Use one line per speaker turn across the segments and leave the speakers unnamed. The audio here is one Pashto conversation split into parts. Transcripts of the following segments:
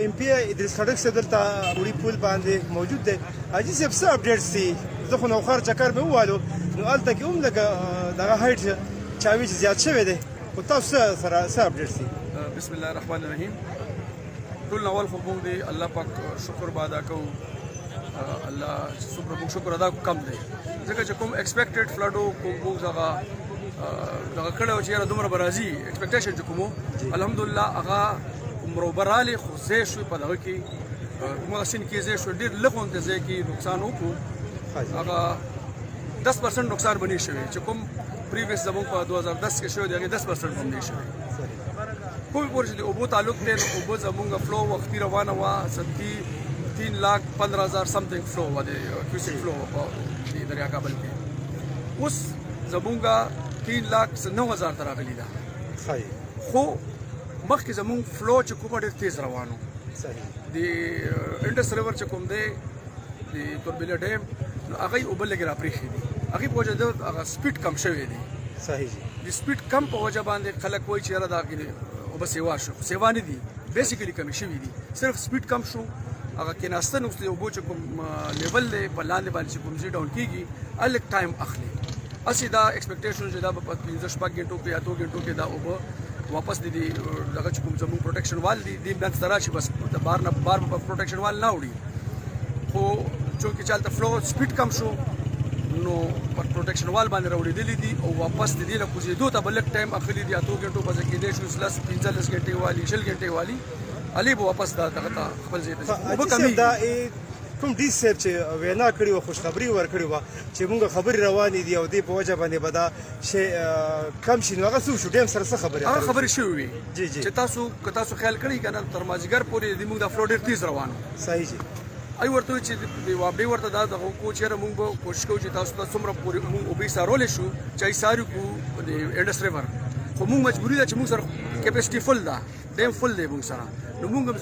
ام پی ادریس خټک صاحب دلته وړي پول باندې موجود دی. حاجي صاحب څه اپډیټ سي؟ زه خو نوخار چکر مې ووالو نو هلته کې هم لکه دغه هایټ چاوي چې زیات شوی دی، خو تاسو سره څه اپډیټ سي؟
بسم الله الرحمن الرحیم. ټول اول خو موږ دی الله پاک شکر به ادا کوو. الله څومره موږ شکر ادا کم دی ځکه چې کوم ایکسپیکټډ فلډو کوم موږ دغه کړی و چې یاره دومره به راځي ایکسپیکټیشن چې کوم و الحمدلله هغه عمره به راغلی خو ځای شوې په دغه کې کومه سین کې ځای شوې ډېر لږ غونډې ځای کې نقصان وکړو. هغه 10% نقصان به نه شوی چې کوم پریویس زموږ په 2010 کې شوی دی هغې 10% هم نه شوی. کومې پورې چې د اوبو تعلق دی نو اوبه زموږ فلو وختي روانه وه 3,15,000 سمثینګ فلو وه د کیوسیک فلو په دریا کابل کې. اوس زموږ 3,09,000 ته راغلي ده خو مخکې زموږ فلو چې کومه ډېر تیز روان و. د انډس ریور چې کوم دی د توربیله ډیم نو هغه یې اوبه لږې راپرېښې دي هغې په وجه د هغه سپیډ کم شوی دی. د سپیډ کم په وجه باندې خلک وایي چې یاره د هغې اوبه سیوا شو، خو سیوا نه دي، بیسیکلي کمې شوي دي، صرف سپیډ کم شو. هغه کېناسته نو د اوبو چې کوم لیول دی په لاندې باندې چې کوم ځای ډاون کېږي هغه لږ ټایم اخلي. هسې دا ایکسپیکټیشن چې دا به په 15-16 غنټو کې 8 غنټو کې دا اوبه واپس د دغه چې کوم زموږ پروټیکشن وال دي دې منځ ته راشي، بس بار نه بار په پروټیکشن وال نه وړي. خو چونکې چې هلته فلو سپیډ کم شو نو پر پروټیکشن وال باندې راوړېدلي دي او واپس د دې نه کوزېدو ته به لږ ټایم اخلي دي. 8 غنټو به کېدای شي 15 غنټې والي 20 غنټې والي علي به واپس دغه ته خپل ځای ته اوبه کمېږي.
کوم ډي صاحب چې وینا کړې وه خوشخبري ورکړې وه چې مونږ خبرې روانې دي او دې په وجه باندې به دا شی کم شي نو هغه څه وشو؟ ډیم سره څه خبرې؟
هغه خبرې شوې وي چې که تاسو خیال کړئ که نه تر مازدیګر پورې د موږ دا فلو ډېر تیز روان و.
صحیح جي.
ای ورته وایي چې وابډې ورته دا دغه وکړو چې یاره مونږ به کوشش کوو چې تاسو ته څومره پورې مونږ اوبه څارولی شو چې ای څارو کړو د انډس ریور، خو مونږ مجبوري ده چې مونږ سره کیپاسټي فل ده، ډیم فل دی مونږ سره، نو مونږ هم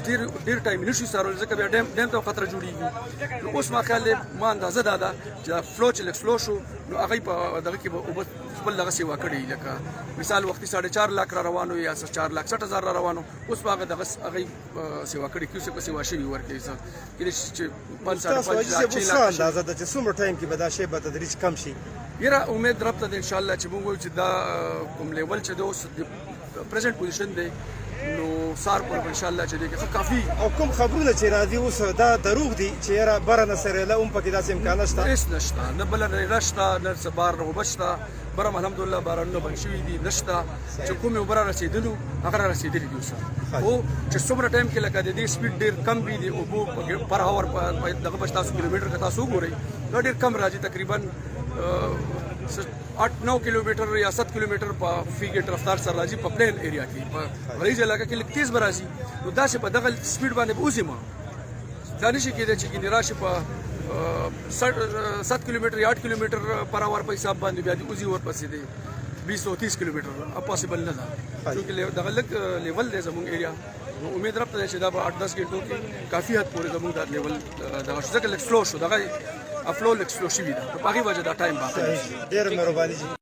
ډېر ټایم نه شو څارلی ځکه بیا ډیم ته خطره جوړېږي. نو اوس ما خیال دی ما اندازه دا ده چې دا فلو چې لږ سلو شو نو هغه په دغه کې به اوبه خپل دغه سیوا کړي لکه مثال وختي 4.5 لاک را روانو یا 4,60,000 را روانو اوس به هغه دغه هغې سیوا کړي کیوسیک په سیوا شوي ورکوي کېدای شي چې 5.5 لاک
اندازه ده چې څومره ټایم کې به دا شی به تدریج کم شي؟
یاره امید رب ته ده انشاءالله چې مونږ وایو چې دا کوم لیول چې دی اوس پریزنټ پوزیشن دی نو سار پر انشاءالله چې دی کافي.
او کوم خبرونه چې راځي اوس دا دروغ دي چې یاره بره نه سریله هم پکې داسې امکان نشته؟
هېڅ نشته، نه بله ریله شته نه څه بار نه اوبه شته، بره الحمدلله بارانونه بند شوي دي نشته. چې کومې اوبه را رسېدلو هغه را رسېدلي دي اوس، خو چې څومره ټایم کې لکه د دې سپیډ ډېر کم وي د اوبو پر هاور دغه به تاسو کیلومیټر که تاسو وګورئ دا ډېر کم راځي، تقریبا 8-9 کیلومیټر یا 7 کیلومیټر په فی ګیټ رفتار سره راځي په پلین ایریا کې، په غریز علاقه کې لږ تیز به راځي. نو داسې په دغه سپیډ باندې به اوسي ما دا نه شي کېدای چې ګینې راشي په 7 کیلومیټر یا 8 کیلومیټر پر اور په حساب باندې بیا د اوزي ورپسې دی 20-30 کیلومیټر پاسبل نه ده چونکې دغه لږ لیول دی زموږ ایریا. نو امید رب ته چې دا به 8-10 غنټو کې کافي حد پورې زموږ دا لیول دغه شو ځکه لږ سلو شو دغه فلو لږ سلو شوي ده په هغې وجه دا ټایم باقي.
ډېره مهرباني.